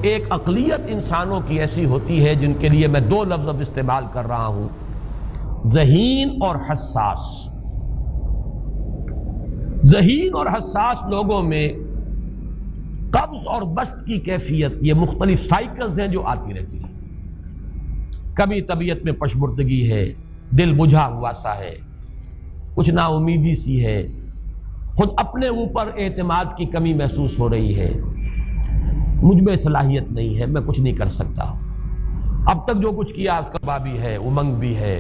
ایک اقلیت انسانوں کی ایسی ہوتی ہے جن کے لیے میں دو لفظ اب استعمال کر رہا ہوں، ذہین اور حساس۔ ذہین اور حساس لوگوں میں قبض اور بسط کی کیفیت، یہ مختلف سائیکلز ہیں جو آتی رہتی ہیں۔ کبھی طبیعت میں پشمردگی ہے، دل بجھا ہوا سا ہے، کچھ نا امیدی سی ہے، خود اپنے اوپر اعتماد کی کمی محسوس ہو رہی ہے، مجھ میں صلاحیت نہیں ہے، میں کچھ نہیں کر سکتا، اب تک جو کچھ کیا اس کا بھی ہے، امنگ بھی ہے،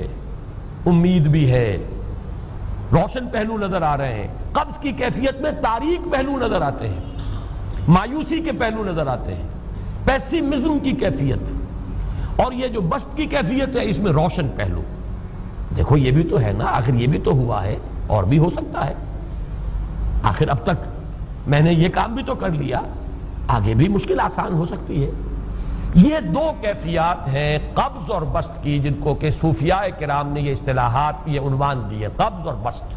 امید بھی ہے، روشن پہلو نظر آ رہے ہیں۔ قبض کی کیفیت میں تاریک پہلو نظر آتے ہیں، مایوسی کے پہلو نظر آتے ہیں، پیسیمزم کی کیفیت، اور یہ جو بسط کی کیفیت ہے اس میں روشن پہلو۔ دیکھو یہ بھی تو ہے نا، آخر یہ بھی تو ہوا ہے اور بھی ہو سکتا ہے، آخر اب تک میں نے یہ کام بھی تو کر لیا، آگے بھی مشکل آسان ہو سکتی ہے۔ یہ دو کیفیات ہیں قبض اور بسط کی، جن کو کہ صوفیاء کرام نے یہ اصطلاحات، یہ عنوان دیے، قبض اور بسط۔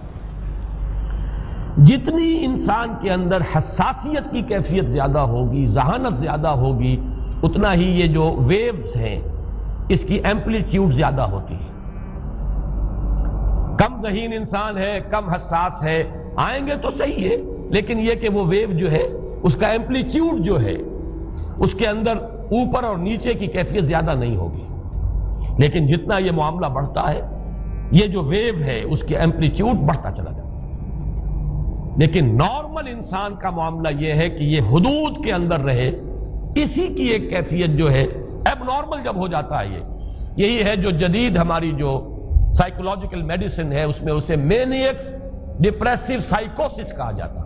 جتنی انسان کے اندر حساسیت کی کیفیت زیادہ ہوگی، ذہانت زیادہ ہوگی، اتنا ہی یہ جو ویوز ہیں اس کی ایمپلیٹیوڈ زیادہ ہوتی ہے۔ کم ذہین انسان ہے، کم حساس ہے، آئیں گے تو صحیح ہے، لیکن یہ کہ وہ ویو جو ہے اس کا ایمپلیٹیوڈ جو ہے اس کے اندر اوپر اور نیچے کی کیفیت زیادہ نہیں ہوگی۔ لیکن جتنا یہ معاملہ بڑھتا ہے، یہ جو ویو ہے اس کی ایمپلیٹیوڈ بڑھتا چلا جاتا ہے۔ لیکن نارمل انسان کا معاملہ یہ ہے کہ یہ حدود کے اندر رہے، اسی کی ایک کیفیت جو ہے ایب نارمل جب ہو جاتا ہے، یہی ہے جو جدید ہماری جو سائیکولوجیکل میڈیسن ہے اس میں اسے مینیکس ڈپریسو سائیکوسس کہا جاتا ہے۔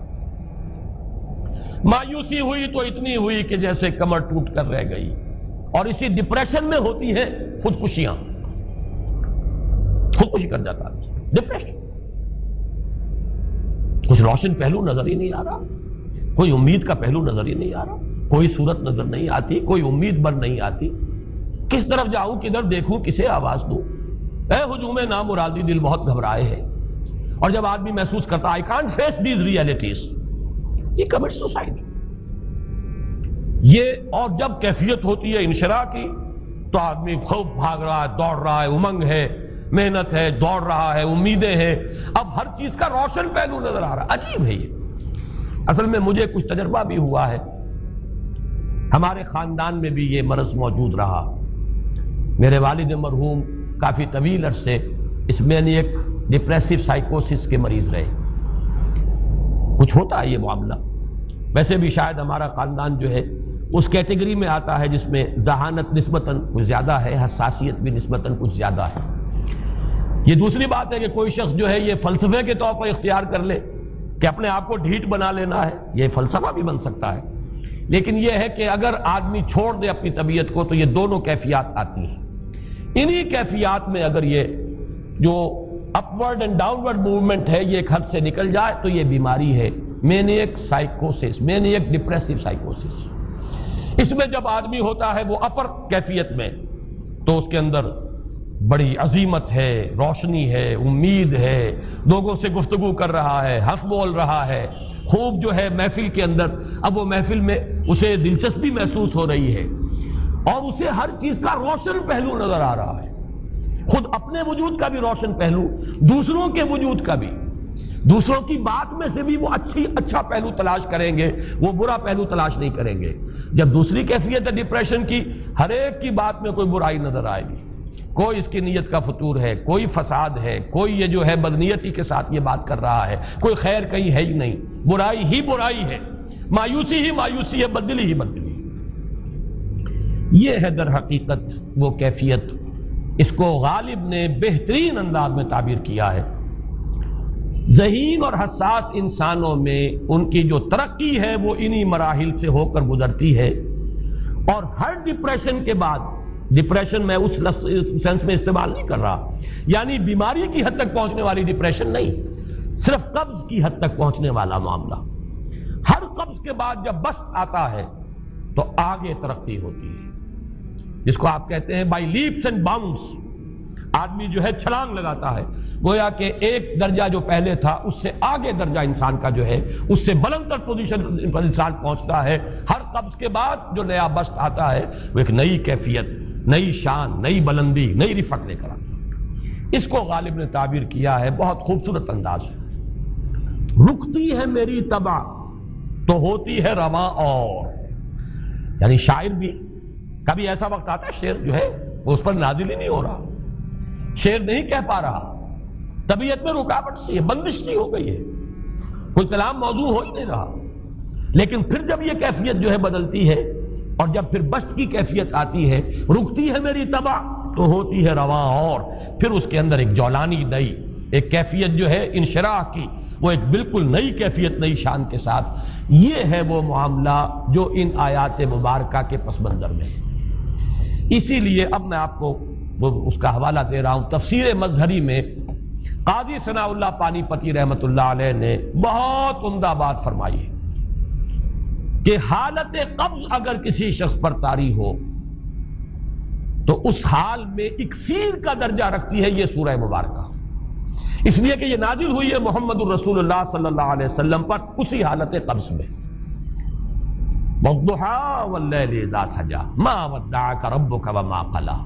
مایوسی ہوئی تو اتنی ہوئی کہ جیسے کمر ٹوٹ کر رہ گئی، اور اسی ڈپریشن میں ہوتی ہیں خودکشیاں، خودکشی کر جاتا ہے ڈپریشن۔ کچھ روشن پہلو نظر ہی نہیں آ رہا، کوئی امید کا پہلو نظر ہی نہیں آ رہا، کوئی صورت نظر نہیں آتی، کوئی امید بر نہیں آتی، کس طرف جاؤں، کدھر دیکھوں، کسے آواز دوں، اے ہجوم نامرادی دل بہت گھبرائے ہے۔ اور جب آدمی محسوس کرتا I can't face these realities، یہ commits suicide۔ یہ اور جب کیفیت ہوتی ہے انشراح کی تو آدمی خوب بھاگ رہا ہے، دوڑ رہا ہے، امنگ ہے، محنت ہے، دوڑ رہا ہے، امیدیں ہیں، اب ہر چیز کا روشن پہلو نظر آ رہا ہے۔ عجیب ہے یہ۔ اصل میں مجھے کچھ تجربہ بھی ہوا ہے، ہمارے خاندان میں بھی یہ مرض موجود رہا۔ میرے والد مرحوم کافی طویل عرصے اس مینیک ڈپریسو سائیکوسس کے مریض رہے۔ کچھ ہوتا ہے یہ معاملہ، ویسے بھی شاید ہمارا خاندان جو ہے اس کیٹیگری میں آتا ہے جس میں ذہانت نسبتاً کچھ زیادہ ہے، حساسیت بھی نسبتاً کچھ زیادہ ہے۔ یہ دوسری بات ہے کہ کوئی شخص جو ہے یہ فلسفے کے طور پر اختیار کر لے کہ اپنے آپ کو ڈھیٹ بنا لینا ہے، یہ فلسفہ بھی بن سکتا ہے، لیکن یہ ہے کہ اگر آدمی چھوڑ دے اپنی طبیعت کو تو یہ دونوں کیفیات آتی ہیں۔ انہی کیفیات میں اگر یہ جو اپورڈ اینڈ ڈاؤنورڈ موومنٹ ہے یہ ایک حد سے نکل جائے تو یہ بیماری ہے مینیک سائیکوسس، مینیک ڈپریسو سائیکوسس۔ اس میں جب آدمی ہوتا ہے وہ اپر کیفیت میں تو اس کے اندر بڑی عظیمت ہے، روشنی ہے، امید ہے، لوگوں سے گفتگو کر رہا ہے، ہنس بول رہا ہے، خوب جو ہے محفل کے اندر، اب وہ محفل میں اسے دلچسپی محسوس ہو رہی ہے اور اسے ہر چیز کا روشن پہلو نظر آ رہا ہے، خود اپنے وجود کا بھی روشن پہلو، دوسروں کے وجود کا بھی، دوسروں کی بات میں سے بھی وہ اچھا پہلو تلاش کریں گے، وہ برا پہلو تلاش نہیں کریں گے۔ جب دوسری کیفیت ہے ڈپریشن کی، ہر ایک کی بات میں کوئی برائی نظر آئے گی، کوئی اس کی نیت کا فتور ہے، کوئی فساد ہے، کوئی یہ جو ہے بدنیتی کے ساتھ یہ بات کر رہا ہے، کوئی خیر کہیں ہے ہی نہیں، برائی ہی برائی ہے، مایوسی ہی مایوسی ہے، بدلی ہی بدلی۔ یہ ہے در حقیقت وہ کیفیت، اس کو غالب نے بہترین انداز میں تعبیر کیا ہے۔ ذہین اور حساس انسانوں میں ان کی جو ترقی ہے وہ انہی مراحل سے ہو کر گزرتی ہے، اور ہر ڈپریشن کے بعد، ڈپریشن میں اس سینس میں استعمال نہیں کر رہا یعنی بیماری کی حد تک پہنچنے والی ڈپریشن نہیں، صرف قبض کی حد تک پہنچنے والا معاملہ، ہر قبض کے بعد جب بسط آتا ہے تو آگے ترقی ہوتی ہے، جس کو آپ کہتے ہیں بائی لیپس اینڈ باؤنڈس، آدمی جو ہے چھلانگ لگاتا ہے، گویا کہ ایک درجہ جو پہلے تھا اس سے آگے درجہ انسان کا جو ہے اس سے بلند تر پوزیشن پر انسان پہنچتا ہے. ہر قبض کے بعد جو نیا بست آتا ہے وہ ایک نئی کیفیت، نئی شان، نئی بلندی، نئی رفعت لے کر آتا ہے. اس کو غالب نے تعبیر کیا ہے بہت خوبصورت انداز ہے. رکتی ہے میری طبع تو ہوتی ہے رواں اور. یعنی شاعر بھی کبھی ایسا وقت آتا ہے شعر جو ہے وہ اس پر نازل ہی نہیں ہو رہا، شعر نہیں کہہ پا رہا، طبیعت میں رکاوٹ سی ہے، بندش سی ہو گئی ہے، کوئی کلام موضوع ہو ہی نہیں رہا. لیکن پھر جب یہ کیفیت جو ہے بدلتی ہے اور جب پھر بست کی کیفیت آتی ہے، رکتی ہے میری طبع تو ہوتی ہے رواں اور، پھر اس کے اندر ایک جولانی نئی ایک کیفیت جو ہے انشراح کی، وہ ایک بالکل نئی کیفیت، نئی شان کے ساتھ. یہ ہے وہ معاملہ جو ان آیات مبارکہ کے پس منظر میں ہے. اسی لیے اب میں آپ کو اس کا حوالہ دے رہا ہوں. تفسیر مظہری میں قاضی ثناء اللہ پانی پتی رحمت اللہ علیہ نے بہت عمدہ بات فرمائی ہے کہ حالت قبض اگر کسی شخص پر طاری ہو تو اس حال میں اکسیر کا درجہ رکھتی ہے یہ سورہ مبارکہ، اس لیے کہ یہ نازل ہوئی ہے محمد الرسول اللہ صلی اللہ علیہ وسلم پر اسی حالت قبض میں. وَالضُّحَىٰ وَاللَّيْلِ إِذَا سَجَىٰ مَا وَدَّعَكَ رَبُّكَ وَمَا قَلَىٰ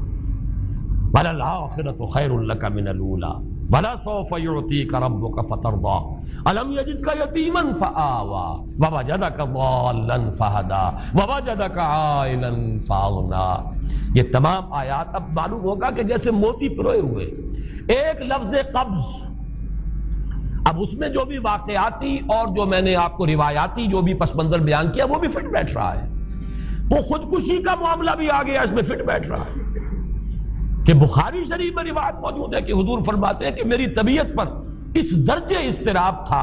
وَلَلْآخِرَةُ خَيْرٌ لَّكَ مِنَ الْأُولَىٰ وَلَسَوْفَ يُعْطِيكَ رَبُّكَ فَتَرْضَىٰ أَلَمْ يَجِدْكَ يَتِيمًا فَآوَىٰ وَوَجَدَكَ ضَالًّا فَهَدَىٰ وَوَجَدَكَ عَائِلًا فَأَغْنَىٰ. یہ تمام آیات اب معلوم ہوگا کہ جیسے موتی پروئے ہوئے. ایک لفظ قبض، اب اس میں جو بھی واقعاتی اور جو میں نے آپ کو روایاتی جو بھی پس منظر بیان کیا وہ بھی فٹ بیٹھ رہا ہے. وہ خودکشی کا معاملہ بھی آ گیا، اس میں فٹ بیٹھ رہا ہے کہ بخاری شریف میں روایت موجود ہے کہ حضور فرماتے ہیں کہ میری طبیعت پر اس درجے اضطراب تھا،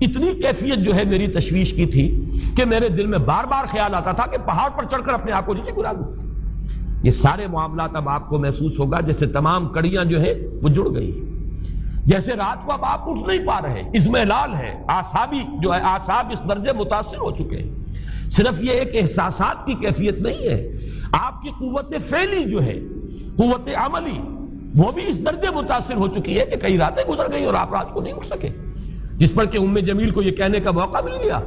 اتنی کیفیت جو ہے میری تشویش کی تھی کہ میرے دل میں بار بار خیال آتا تھا کہ پہاڑ پر چڑھ کر اپنے آپ کو نیچے گرا دوں. یہ سارے معاملات اب آپ کو محسوس ہوگا جیسے تمام کڑیاں جو ہے وہ جڑ گئی، جیسے رات کو اب آپ اٹھ نہیں پا رہے، اضمحلال ہے، اعصابی جو ہے اعصاب اس درجے متاثر ہو چکے ہیں. صرف یہ ایک احساسات کی کیفیت نہیں ہے، آپ کی قوت فعلی جو ہے، قوت عملی، وہ بھی اس درجے متاثر ہو چکی ہے کہ کئی راتیں گزر گئی اور آپ رات کو نہیں اٹھ سکے، جس پر کہ ام جمیل کو یہ کہنے کا موقع مل گیا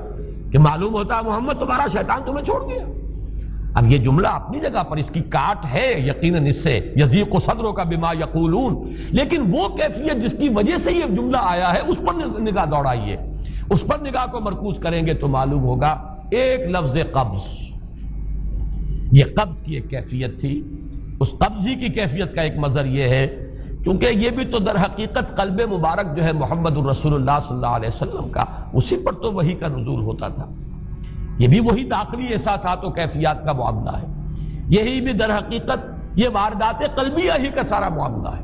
کہ معلوم ہوتا ہے محمد تمہارا شیطان تمہیں چھوڑ گیا. اب یہ جملہ اپنی جگہ پر اس کی کاٹ ہے یقیناً، اس سے یضیق صدروں کا بما یقولون، لیکن وہ کیفیت جس کی وجہ سے یہ جملہ آیا ہے اس پر نگاہ دوڑائیے، اس پر نگاہ کو مرکوز کریں گے تو معلوم ہوگا ایک لفظ قبض، یہ قبض کی ایک کیفیت تھی. اس قبضی کی کیفیت کا ایک مظہر یہ ہے کیونکہ یہ بھی تو در حقیقت قلب مبارک جو ہے محمد الرسول اللہ صلی اللہ علیہ وسلم کا، اسی پر تو وحی کا نزول ہوتا تھا. یہ بھی وہی داخلی احساسات و کیفیات کا معاملہ ہے، یہی بھی در حقیقت یہ واردات قلبیہ ہی کا سارا معاملہ ہے.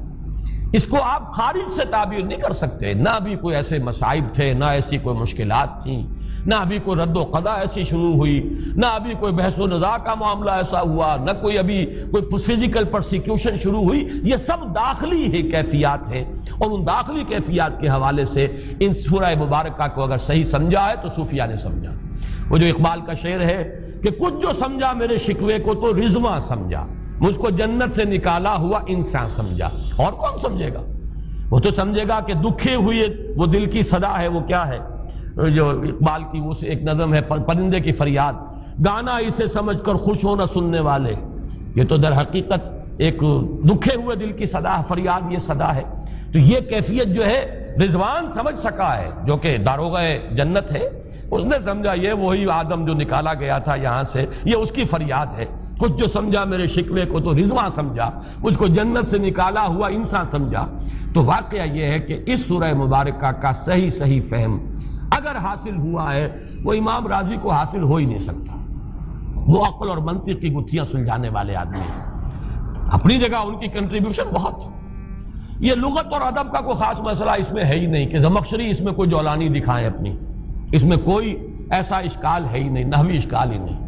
اس کو آپ خارج سے تعبیر نہیں کر سکتے. نہ ابھی کوئی ایسے مصائب تھے، نہ ایسی کوئی مشکلات تھیں، نہ ابھی کوئی رد و قضا ایسی شروع ہوئی، نہ ابھی کوئی بحث و نزاع کا معاملہ ایسا ہوا، نہ کوئی ابھی کوئی فزیکل پرسیکیوشن شروع ہوئی. یہ سب داخلی ہی کیفیات ہیں اور ان داخلی کیفیات کے حوالے سے ان سورہ مبارکہ کو اگر صحیح سمجھا ہے تو صوفیہ نے سمجھا. وہ جو اقبال کا شعر ہے کہ کچھ جو سمجھا میرے شکوے کو تو رضواں سمجھا، مجھ کو جنت سے نکالا ہوا انسان سمجھا. اور کون سمجھے گا؟ وہ تو سمجھے گا کہ دکھے ہوئے وہ دل کی صدا ہے، وہ کیا ہے جو اقبال کی وہ ایک نظم ہے پرندے کی فریاد، گانا اسے سمجھ کر خوش ہونا سننے والے. یہ تو در حقیقت ایک دکھے ہوئے دل کی صدا، فریاد یہ صدا ہے. تو یہ کیفیت جو ہے رضوان سمجھ سکا ہے جو کہ داروغہ جنت ہے، اس نے سمجھا یہ وہی آدم جو نکالا گیا تھا یہاں سے، یہ اس کی فریاد ہے. کچھ جو سمجھا میرے شکوے کو تو رضواں سمجھا، مجھ کو جنت سے نکالا ہوا انسان سمجھا. تو واقعہ یہ ہے کہ اس سورہ مبارکہ کا صحیح فہم اگر حاصل ہوا ہے وہ امام راضی کو حاصل ہو ہی نہیں سکتا. وہ عقل اور منطق کی گتھیاں سلجھانے والے آدمی ہیں، اپنی جگہ ان کی کنٹریبیوشن بہت. یہ لغت اور ادب کا کوئی خاص مسئلہ اس میں ہے ہی نہیں کہ زمخشری اس میں کوئی جولانی دکھائیں اپنی، اس میں کوئی ایسا اشکال ہے ہی نہیں، نحوی اشکال ہی نہیں.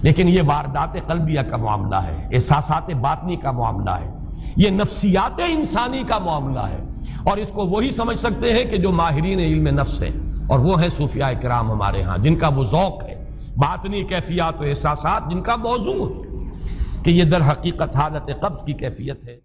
لیکن یہ واردات قلبیہ کا معاملہ ہے، احساسات باطنی کا معاملہ ہے، یہ نفسیات انسانی کا معاملہ ہے. اور اس کو وہی سمجھ سکتے ہیں کہ جو ماہرین علم نفس ہیں، اور وہ ہیں صوفیاء کرام ہمارے ہاں، جن کا وہ ذوق ہے، باطنی کیفیات و احساسات جن کا موضوع ہے کہ یہ در حقیقت حالت قبض کی کیفیت ہے.